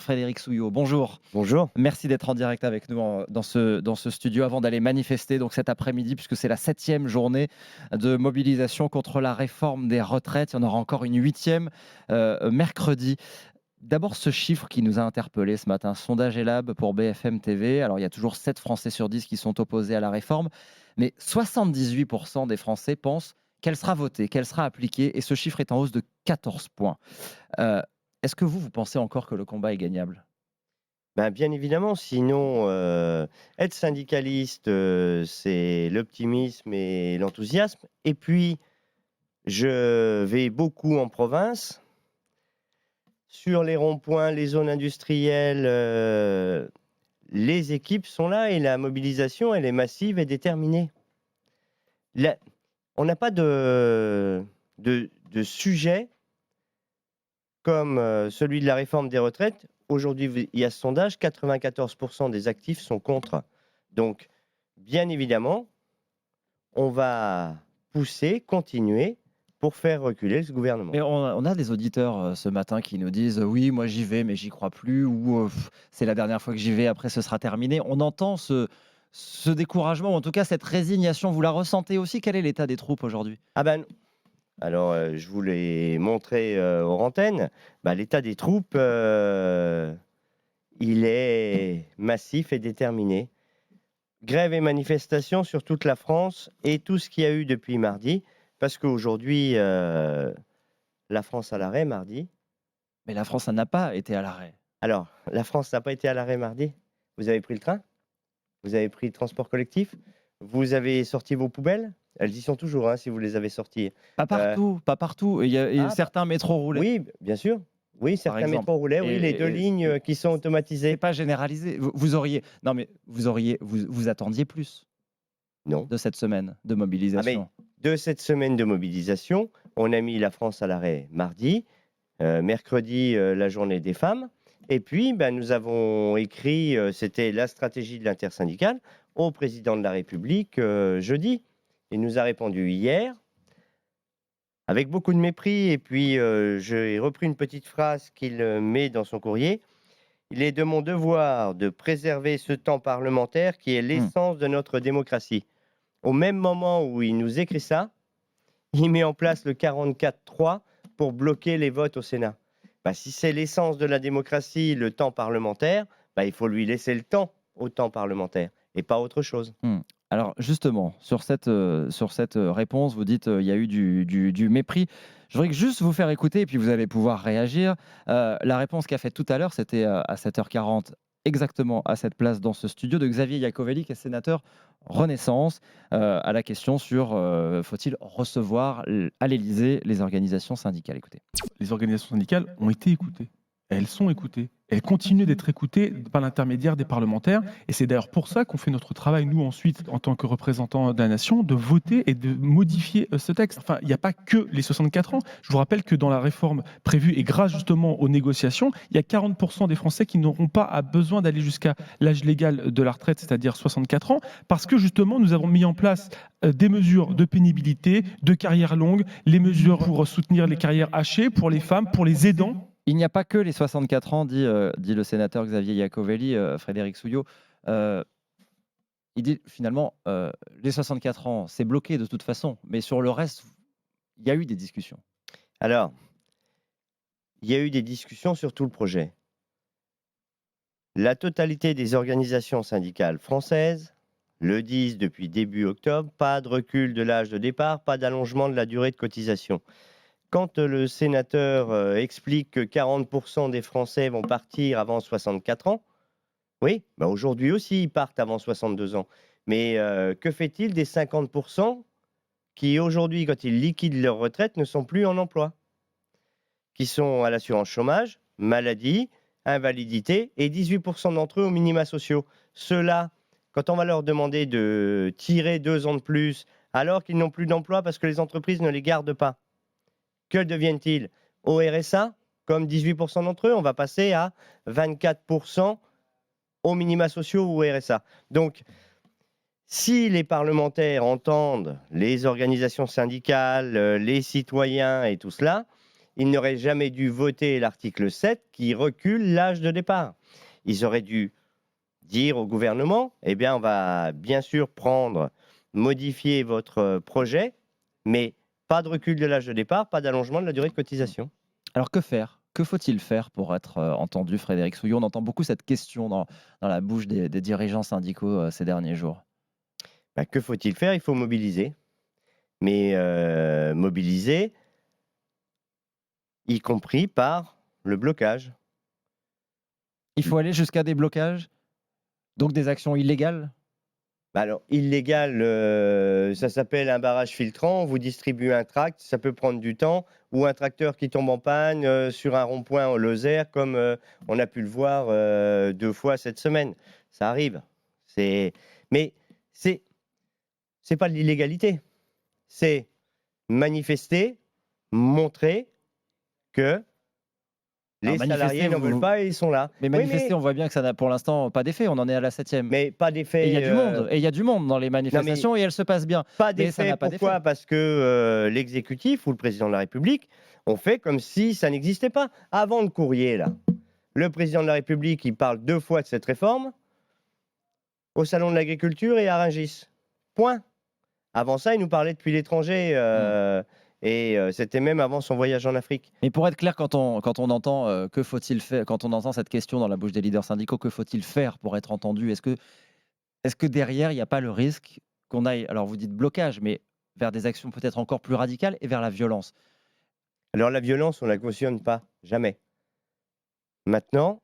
Frédéric Souillot, bonjour. Bonjour. Merci d'être en direct avec nous dans ce studio avant d'aller manifester donc cet après-midi, puisque c'est la 7e journée de mobilisation contre la réforme des retraites. Il y en aura encore une 8e mercredi. D'abord, ce chiffre qui nous a interpellés ce matin, sondage Elab pour BFM TV. Alors, il y a toujours 7 Français sur 10 qui sont opposés à la réforme, mais 78% des Français pensent qu'elle sera votée, qu'elle sera appliquée, et ce chiffre est en hausse de 14 points. Euh, Est-ce que vous pensez encore que le combat est gagnable? Ben, bien évidemment, sinon, être syndicaliste, c'est l'optimisme et l'enthousiasme. Et puis, je vais beaucoup en province. Sur les ronds-points, les zones industrielles, les équipes sont là et la mobilisation, elle est massive et déterminée. La On n'a pas de sujet comme, celui de la réforme des retraites. Aujourd'hui, il y a ce sondage, 94 des actifs sont contre. Donc, bien évidemment, on va pousser, continuer pour faire reculer ce gouvernement. Mais on a des auditeurs ce matin qui nous disent oui, moi j'y vais, mais j'y crois plus, ou c'est la dernière fois que j'y vais, après ce sera terminé. On entend ce découragement, ou en tout cas cette résignation. Vous la ressentez aussi? Quel est l'état des troupes aujourd'hui? Ah ben, alors, je vous l'ai montré, hors antenne, bah, l'état des troupes, il est massif et déterminé. Grève et manifestations sur toute la France et tout ce qu'il y a eu depuis mardi, parce qu'aujourd'hui, la France à l'arrêt mardi. Mais la France, ça n'a pas été à l'arrêt. Alors, la France n'a pas été à l'arrêt mardi? Vous avez pris le train? Vous avez pris le transport collectif? Vous avez sorti vos poubelles? Elles y sont toujours, hein, si vous les avez sorties. Pas Heu, partout, pas partout. Et ah bah, certains métros roulaient, oui, bien sûr. Oui, par certains exemple. métros roulaient, oui, les 2 Et lignes, qui sont c'est automatisées. pas généralisé. Vous auriez, non mais vous attendiez plus Non. de cette semaine de Ah mais, mobilisation. de cette semaine de mobilisation, on a mis la France à l'arrêt mardi, mercredi, la journée des femmes et puis, bah, nous avons écrit, c'était la stratégie de l'intersyndicale, au président de la République, jeudi. Il nous a répondu hier, avec beaucoup de mépris et puis, j'ai repris une petite phrase qu'il, met dans son courrier. «Il est de mon devoir de préserver ce temps parlementaire qui est Mmh. l'essence de notre démocratie». Au même moment où il nous écrit ça, il met en place le 44-3 pour bloquer les votes au Sénat. Bah, si c'est l'essence de la démocratie, le temps parlementaire, bah, il faut lui laisser le temps au temps parlementaire et pas autre chose. Mmh. Alors justement, sur cette réponse, vous dites, il y a eu du mépris. Je voudrais que juste vous faire écouter et puis vous allez pouvoir réagir. La réponse qu'a faite tout à l'heure, c'était, à 7h40, exactement à cette place dans ce studio, de Xavier Iacovelli, qui est sénateur Renaissance, à la question sur, faut-il recevoir à l'Élysée les organisations syndicales? Écoutez. Les organisations syndicales ont été écoutées. Elles sont écoutées. Elles continuent d'être écoutées par l'intermédiaire des parlementaires. Et c'est d'ailleurs pour ça qu'on fait notre travail, nous, ensuite, en tant que représentants de la nation, de voter et de modifier ce texte. Enfin, il n'y a pas que les 64 ans. Je vous rappelle que dans la réforme prévue, et grâce justement aux négociations, il y a 40% des Français qui n'auront pas besoin d'aller jusqu'à l'âge légal de la retraite, c'est-à-dire 64 ans, parce que justement, nous avons mis en place des mesures de pénibilité, de carrière longue, les mesures pour soutenir les carrières hachées, pour les femmes, pour les aidants. Il n'y a pas que les 64 ans, dit le sénateur Xavier Iacovelli, Frédéric Souillot. Heu, il dit finalement, les 64 ans, c'est bloqué de toute façon, mais sur le reste, il y a eu des discussions. Alors, il y a eu des discussions sur tout le projet. La totalité des organisations syndicales françaises le disent depuis début octobre, pas de recul de l'âge de départ, pas d'allongement de la durée de cotisation. Quand le sénateur explique que 40% des Français vont partir avant 64 ans, oui, bah aujourd'hui aussi ils partent avant 62 ans. Mais que fait-il des 50% qui aujourd'hui, quand ils liquident leur retraite, ne sont plus en emploi? Qui sont à l'assurance chômage, maladie, invalidité et 18% d'entre eux aux minima sociaux. Ceux-là, quand on va leur demander de tirer 2 ans de plus alors qu'ils n'ont plus d'emploi parce que les entreprises ne les gardent pas, que deviennent-ils? Au RSA, comme 18% d'entre eux, on va passer à 24% aux minima sociaux ou au RSA. Donc, si les parlementaires entendent les organisations syndicales, les citoyens et tout cela, ils n'auraient jamais dû voter l'article 7 qui recule l'âge de départ. Ils auraient dû dire au gouvernement, eh bien, on va bien sûr modifier votre projet, mais pas de recul de l'âge de départ, pas d'allongement de la durée de cotisation. Alors que faire? Que faut-il faire pour être entendu, Frédéric Souillot? On entend beaucoup cette question dans la bouche des dirigeants syndicaux ces derniers jours. Bah, que faut-il faire? Il faut mobiliser. Mais mobiliser, y compris par le blocage. Il faut aller jusqu'à des blocages? Donc des actions illégales? Bah alors, illégal, ça s'appelle un barrage filtrant. On vous distribue un tract, ça peut prendre du temps, ou un tracteur qui tombe en panne sur un rond-point en Lozère, comme on a pu le voir 2 fois cette semaine. Ça arrive. Mais c'est pas de l'illégalité. C'est manifester, montrer que les Alors, salariés n'en veulent pas et ils sont là. Mais Oui, manifester, on voit bien que ça n'a pour l'instant pas d'effet. On en est à la 7e. mais pas Et d'effet. il y a du monde. Et il y a du monde dans les manifestations et elles se passent bien. Pas Mais ça d'effet. n'a pas Pourquoi? d'effet. Parce que l'exécutif ou le président de la République ont fait comme si ça n'existait pas. Avant le courrier, là, le président de la République, il parle 2 fois de cette réforme au Salon de l'Agriculture et à Rungis. Point. Avant ça, il nous parlait depuis l'étranger. Et c'était même avant son voyage en Afrique. Mais pour être clair, quand on entend que faut-il faire, quand on entend cette question dans la bouche des leaders syndicaux, que faut-il faire pour être entendu? Est-ce que derrière, il n'y a pas le risque qu'on aille, alors vous dites blocage, mais vers des actions peut-être encore plus radicales et vers la violence? Alors la violence, on ne la cautionne pas, jamais. Maintenant,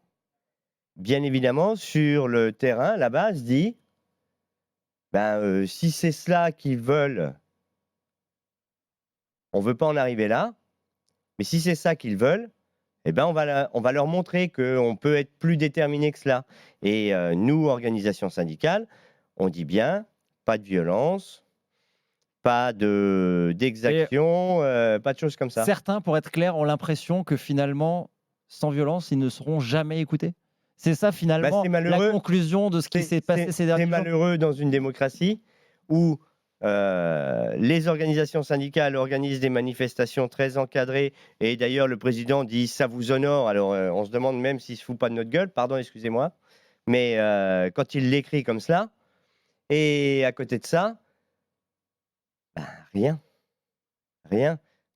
bien évidemment, sur le terrain, la base dit, si c'est cela qu'ils veulent, on ne veut pas en arriver là, mais si c'est ça qu'ils veulent, eh ben on va leur montrer qu'on peut être plus déterminé que cela. Et nous, organisations syndicales, on dit bien, pas de violence, pas d'exaction, pas de choses comme ça. Certains, pour être clair, ont l'impression que finalement, sans violence, ils ne seront jamais écoutés. C'est ça finalement c'est la malheureux. conclusion de ce qui s'est passé ces derniers C'est jours. malheureux dans une démocratie où les organisations syndicales organisent des manifestations très encadrées et d'ailleurs le président dit ça vous honore. Alors on se demande même s'il se fout pas de notre gueule, pardon, excusez-moi, mais quand il l'écrit comme cela, et à côté de ça, rien.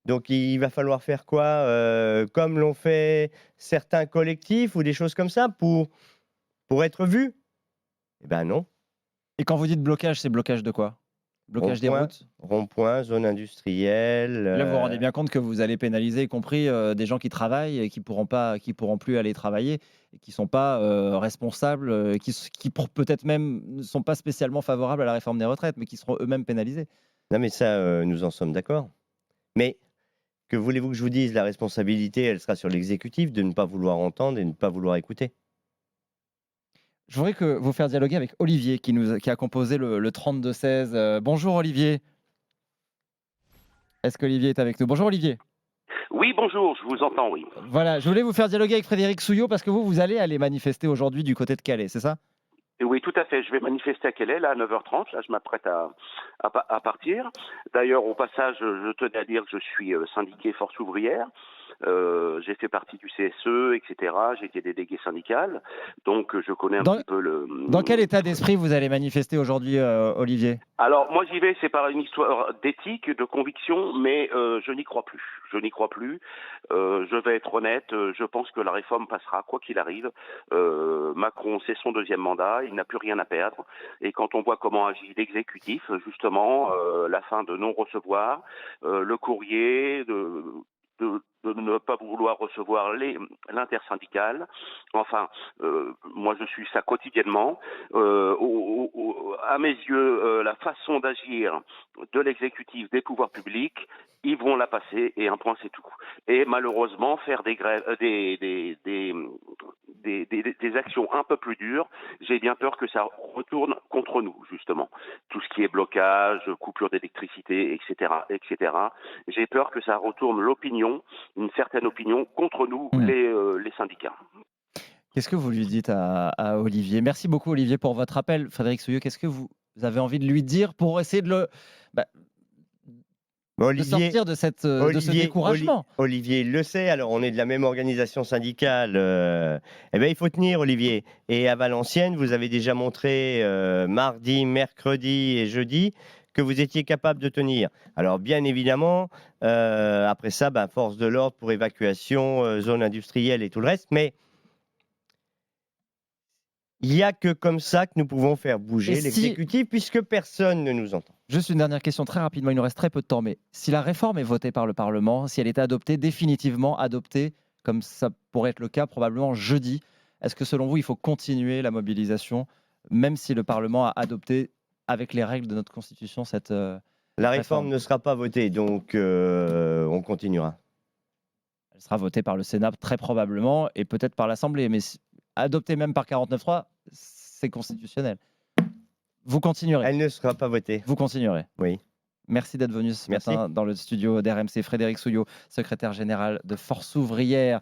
Donc il va falloir faire quoi? Comme l'ont fait certains collectifs ou des choses comme ça pour être vu? Eh ben non. Et quand vous dites blocage, c'est blocage de quoi? Blocage des routes? Rond-point, zone industrielle. Là, vous vous rendez bien compte que vous allez pénaliser, y compris des gens qui travaillent et qui pourront plus aller travailler et qui sont pas responsables, qui peut-être même ne sont pas spécialement favorables à la réforme des retraites, mais qui seront eux-mêmes pénalisés. Non, mais ça, nous en sommes d'accord. Mais que voulez-vous que je vous dise? La responsabilité, elle sera sur l'exécutif de ne pas vouloir entendre et de ne pas vouloir écouter. Je voudrais que vous faire dialoguer avec Olivier qui a composé le 32-16. Bonjour Olivier. Est-ce qu'Olivier est avec nous? Bonjour Olivier. Oui, bonjour, je vous entends, oui. Voilà, je voulais vous faire dialoguer avec Frédéric Souillot parce que vous allez aller manifester aujourd'hui du côté de Calais, c'est ça? Oui, tout à fait. Je vais manifester à Calais, là, à 9h30. Là, je m'apprête à partir. D'ailleurs, au passage, je tenais à dire que je suis syndiqué Force ouvrière. J'ai fait partie du CSE, etc. J'ai été délégué syndical. Donc, je connais un petit peu le... Dans quel état d'esprit vous allez manifester aujourd'hui, Olivier? Alors, moi, j'y vais, c'est par une histoire d'éthique, de conviction, mais je n'y crois plus. Je n'y crois plus. Je vais être honnête, je pense que la réforme passera, quoi qu'il arrive. Macron, c'est son 2e mandat, il n'a plus rien à perdre. Et quand on voit comment agit l'exécutif, justement, la fin de non-recevoir, le courrier, de ne pas vouloir recevoir l'intersyndicale. Enfin, moi je suis ça quotidiennement. À mes yeux, la façon d'agir de l'exécutif, des pouvoirs publics, ils vont la passer et un point c'est tout. Et malheureusement, faire des grèves, des actions un peu plus dures, j'ai bien peur que ça retourne contre nous, justement. Tout ce qui est blocage, coupure d'électricité, etc., etc. J'ai peur que ça retourne l'opinion, une certaine opinion, contre nous, les syndicats. Qu'est-ce que vous lui dites à Olivier? Merci beaucoup Olivier pour votre appel. Frédéric Souillot, qu'est-ce que vous avez envie de lui dire pour essayer de le... Mais de sortir de, de ce découragement. Olivier le sait, alors on est de la même organisation syndicale. Eh ben, il faut tenir, Olivier. Et à Valenciennes, vous avez déjà montré mardi, mercredi et jeudi que vous étiez capable de tenir. Alors bien évidemment, après ça, force de l'ordre pour évacuation, zone industrielle et tout le reste, mais il n'y a que comme ça que nous pouvons faire bouger l'exécutif, puisque personne ne nous entend. Juste une dernière question très rapidement, il nous reste très peu de temps, mais si la réforme est votée par le Parlement, si elle est adoptée, définitivement adoptée, comme ça pourrait être le cas probablement jeudi, est-ce que selon vous, il faut continuer la mobilisation, même si le Parlement a adopté avec les règles de notre Constitution cette La réforme ne sera pas votée, donc on continuera. Elle sera votée par le Sénat très probablement, et peut-être par l'Assemblée, mais adoptée même par 49.3, c'est constitutionnel. Vous continuerez. Elle ne sera pas votée. Vous continuerez. Oui. Merci d'être venu ce matin dans le studio d'RMC. Frédéric Souillot, secrétaire général de Force ouvrière.